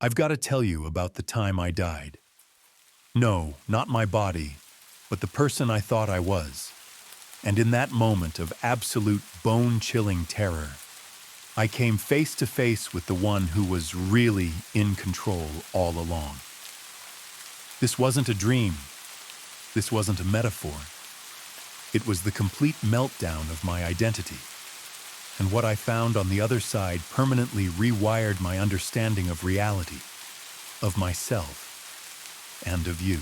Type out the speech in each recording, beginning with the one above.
I've got to tell you about the time I died. No, not my body, but the person I thought I was. And in that moment of absolute bone-chilling terror, I came face to face with the one who was really in control all along. This wasn't a dream. This wasn't a metaphor. It was the complete meltdown of my identity. And what I found on the other side permanently rewired my understanding of reality, of myself, and of you.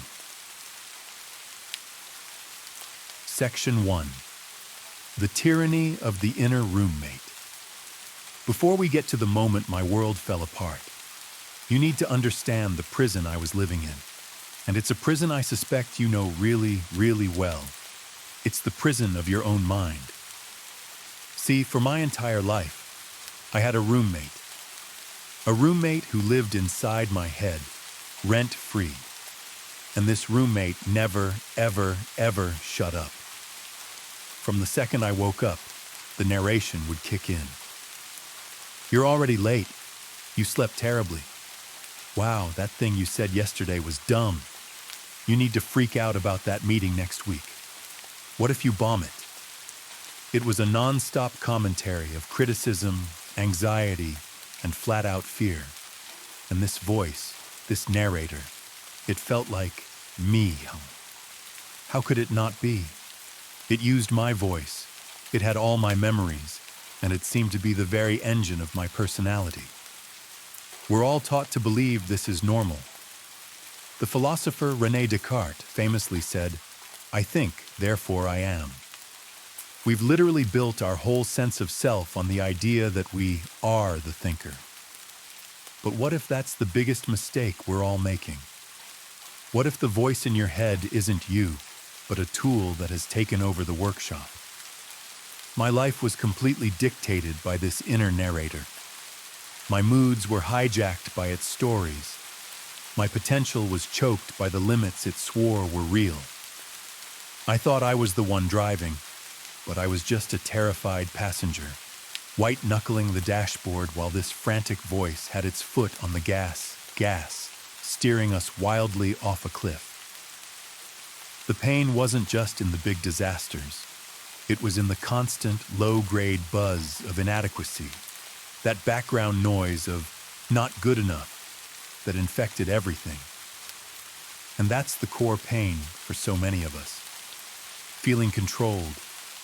Section 1. The Tyranny of the Inner Roommate. Before we get to the moment my world fell apart, you need to understand the prison I was living in. And it's a prison I suspect you know really, really well. It's the prison of your own mind. See, for my entire life, I had a roommate. A roommate who lived inside my head, rent-free. And this roommate never, ever, ever shut up. From the second I woke up, the narration would kick in. You're already late. You slept terribly. Wow, that thing you said yesterday was dumb. You need to freak out about that meeting next week. What if you bomb it? It was a non-stop commentary of criticism, anxiety, and flat-out fear. And this voice, this narrator, it felt like me. How could it not be? It used my voice. It had all my memories, and it seemed to be the very engine of my personality. We're all taught to believe this is normal. The philosopher René Descartes famously said, "I think, therefore I am." We've literally built our whole sense of self on the idea that we are the thinker. But what if that's the biggest mistake we're all making? What if the voice in your head isn't you, but a tool that has taken over the workshop? My life was completely dictated by this inner narrator. My moods were hijacked by its stories. My potential was choked by the limits it swore were real. I thought I was the one driving, but I was just a terrified passenger, white-knuckling the dashboard while this frantic voice had its foot on the gas, steering us wildly off a cliff. The pain wasn't just in the big disasters. It was in the constant, low-grade buzz of inadequacy, that background noise of not good enough that infected everything. And that's the core pain for so many of us, feeling controlled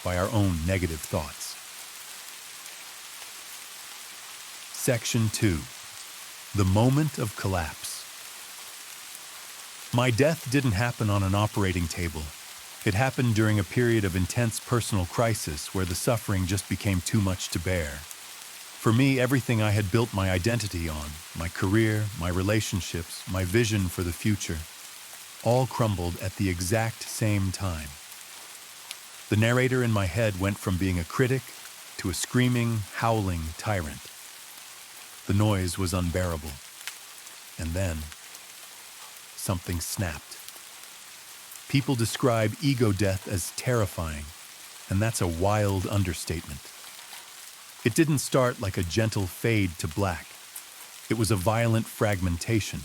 by our own negative thoughts. Section 2. The Moment of Collapse. My death didn't happen on an operating table. It happened during a period of intense personal crisis where the suffering just became too much to bear. For me, everything I had built my identity on, my career, my relationships, my vision for the future, all crumbled at the exact same time. The narrator in my head went from being a critic to a screaming, howling tyrant. The noise was unbearable. And then, something snapped. People describe ego death as terrifying, and that's a wild understatement. It didn't start like a gentle fade to black. It was a violent fragmentation.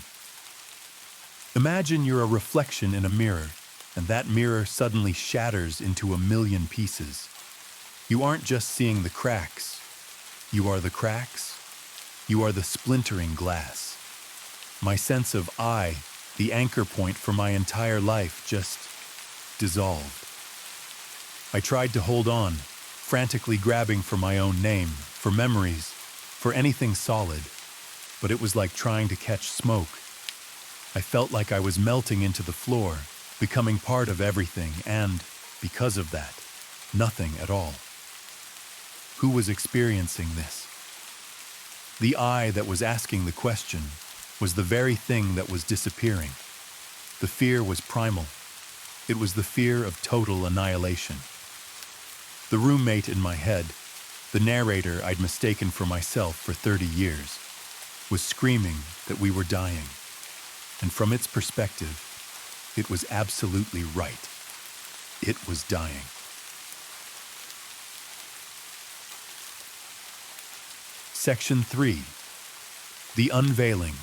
Imagine you're a reflection in a mirror, and that mirror suddenly shatters into a million pieces. You aren't just seeing the cracks. You are the cracks. You are the splintering glass. My sense of I, the anchor point for my entire life, just dissolved. I tried to hold on, frantically grabbing for my own name, for memories, for anything solid, but it was like trying to catch smoke. I felt like I was melting into the floor, becoming part of everything, and, because of that, nothing at all. Who was experiencing this? The I that was asking the question was the very thing that was disappearing. The fear was primal. It was the fear of total annihilation. The roommate in my head, the narrator I'd mistaken for myself for 30 years, was screaming that we were dying. And from its perspective, it was absolutely right. It was dying. Section 3. The Unveiling.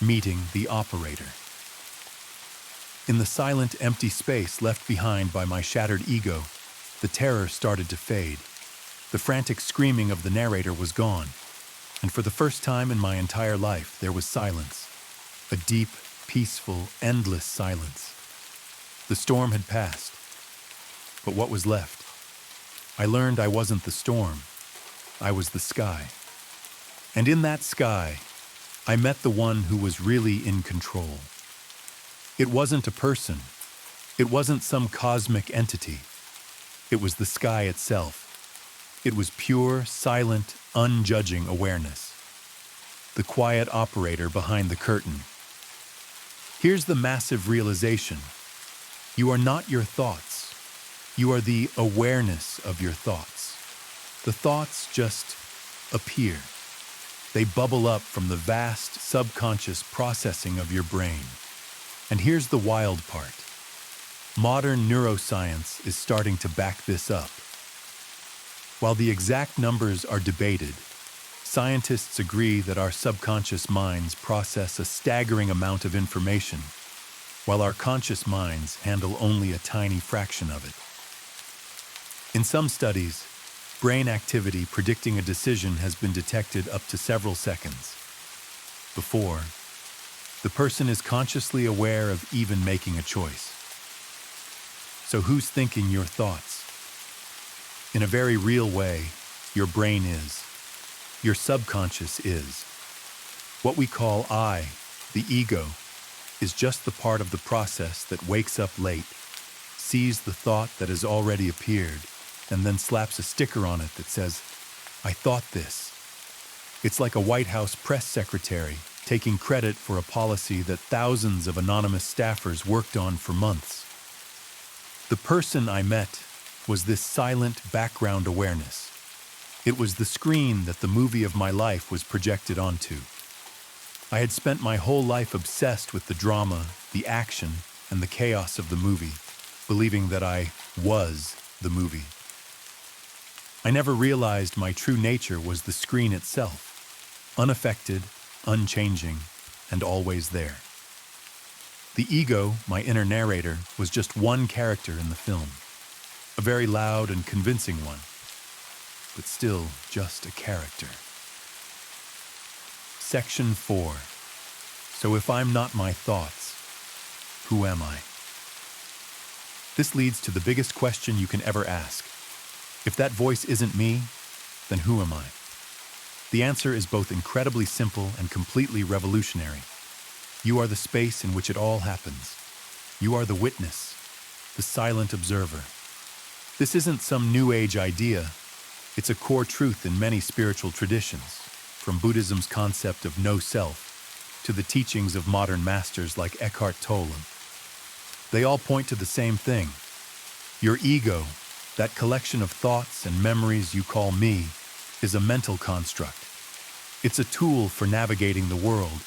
Meeting the operator. In the silent, empty space left behind by my shattered ego, the terror started to fade. The frantic screaming of the narrator was gone, and for the first time in my entire life, there was silence. A deep, peaceful, endless silence. The storm had passed, but what was left? I learned I wasn't the storm. I was the sky. And in that sky, I met the one who was really in control. It wasn't a person. It wasn't some cosmic entity. It was the sky itself. It was pure, silent, unjudging awareness. The quiet operator behind the curtain. Here's the massive realization. You are not your thoughts. You are the awareness of your thoughts. The thoughts just appear. They bubble up from the vast subconscious processing of your brain. And here's the wild part. Modern neuroscience is starting to back this up. While the exact numbers are debated, scientists agree that our subconscious minds process a staggering amount of information, while our conscious minds handle only a tiny fraction of it. In some studies, brain activity predicting a decision has been detected up to several seconds before the person is consciously aware of even making a choice. So who's thinking your thoughts? In a very real way, your brain is. Your subconscious is. What we call I, the ego, is just the part of the process that wakes up late, sees the thought that has already appeared, and then slaps a sticker on it that says, "I thought this." It's like a White House press secretary taking credit for a policy that thousands of anonymous staffers worked on for months. The person I met was this silent background awareness. It was the screen that the movie of my life was projected onto. I had spent my whole life obsessed with the drama, the action, and the chaos of the movie, believing that I was the movie. I never realized my true nature was the screen itself, unaffected, unchanging, and always there. The ego, my inner narrator, was just one character in the film, a very loud and convincing one, but still just a character. Section 4. So if I'm not my thoughts, who am I? This leads to the biggest question you can ever ask. If that voice isn't me, then who am I? The answer is both incredibly simple and completely revolutionary. You are the space in which it all happens. You are the witness, the silent observer. This isn't some new age idea. It's a core truth in many spiritual traditions, from Buddhism's concept of no self to the teachings of modern masters like Eckhart Tolle. They all point to the same thing. Your ego, that collection of thoughts and memories you call me, is a mental construct. It's a tool for navigating the world,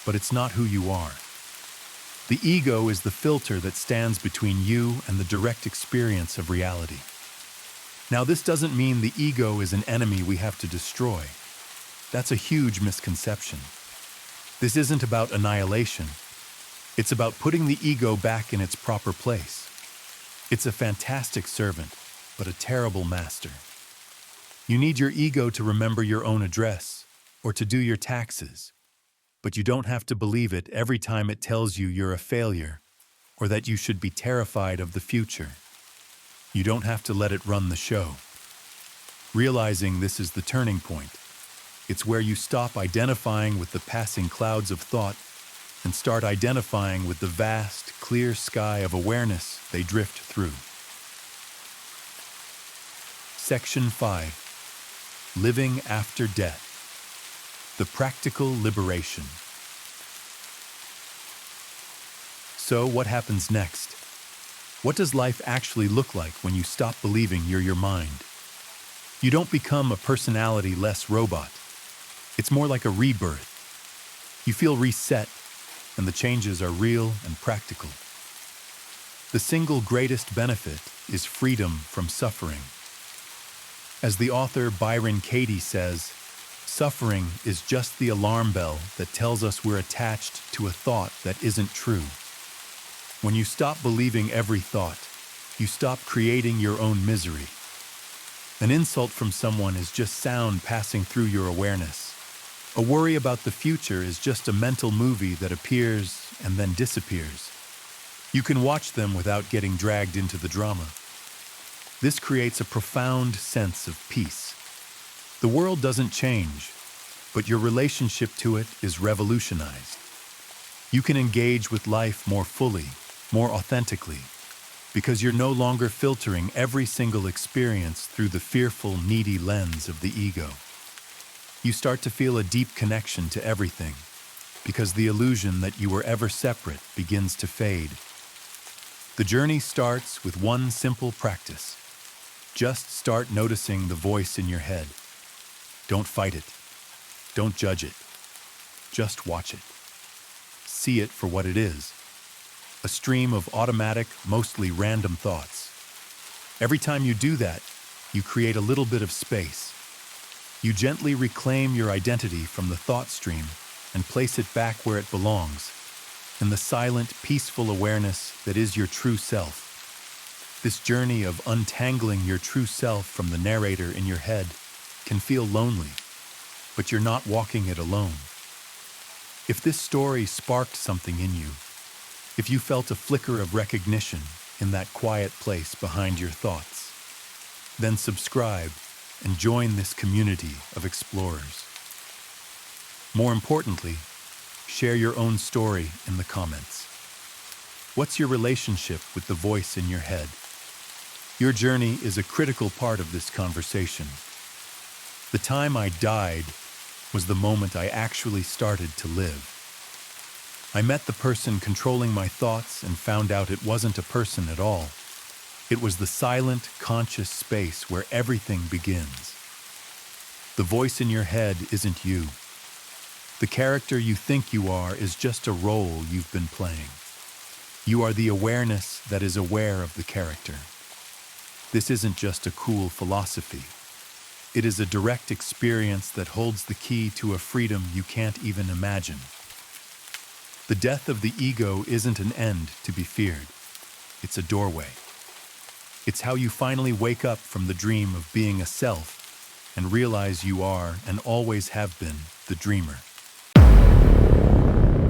but it's not who you are. The ego is the filter that stands between you and the direct experience of reality. Now, this doesn't mean the ego is an enemy we have to destroy. That's a huge misconception. This isn't about annihilation. It's about putting the ego back in its proper place. It's a fantastic servant, but a terrible master. You need your ego to remember your own address or to do your taxes, but you don't have to believe it every time it tells you you're a failure or that you should be terrified of the future. You don't have to let it run the show. Realizing this is the turning point. It's where you stop identifying with the passing clouds of thought and start identifying with the vast, clear sky of awareness they drift through. Section 5. Living after death. The practical liberation. So, what happens next? What does life actually look like when you stop believing you're your mind? You don't become a personality-less robot. It's more like a rebirth. You feel reset, and the changes are real and practical. The single greatest benefit is freedom from suffering. As the author Byron Katie says, Suffering is just the alarm bell that tells us we're attached to a thought that isn't true. When you stop believing every thought, you stop creating your own misery. An insult from someone is just sound passing through your awareness. A worry about the future is just a mental movie that appears and then disappears. You can watch them without getting dragged into the drama. This creates a profound sense of peace. The world doesn't change, but your relationship to it is revolutionized. You can engage with life more fully, more authentically, because you're no longer filtering every single experience through the fearful, needy lens of the ego. You start to feel a deep connection to everything, because the illusion that you were ever separate begins to fade. The journey starts with one simple practice. Just start noticing the voice in your head. Don't fight it. Don't judge it. Just watch it. See it for what it is. A stream of automatic, mostly random thoughts. Every time you do that, you create a little bit of space. You gently reclaim your identity from the thought stream and place it back where it belongs, in the silent, peaceful awareness that is your true self. This journey of untangling your true self from the narrator in your head can feel lonely, but you're not walking it alone. If this story sparked something in you, if you felt a flicker of recognition in that quiet place behind your thoughts, then subscribe and join this community of explorers. More importantly, share your own story in the comments. What's your relationship with the voice in your head? Your journey is a critical part of this conversation. The time I died was the moment I actually started to live. I met the person controlling my thoughts and found out it wasn't a person at all. It was the silent, conscious space where everything begins. The voice in your head isn't you. The character you think you are is just a role you've been playing. You are the awareness that is aware of the character. This isn't just a cool philosophy. It is a direct experience that holds the key to a freedom you can't even imagine. The death of the ego isn't an end to be feared. It's a doorway. It's how you finally wake up from the dream of being a self and realize you are and always have been the dreamer.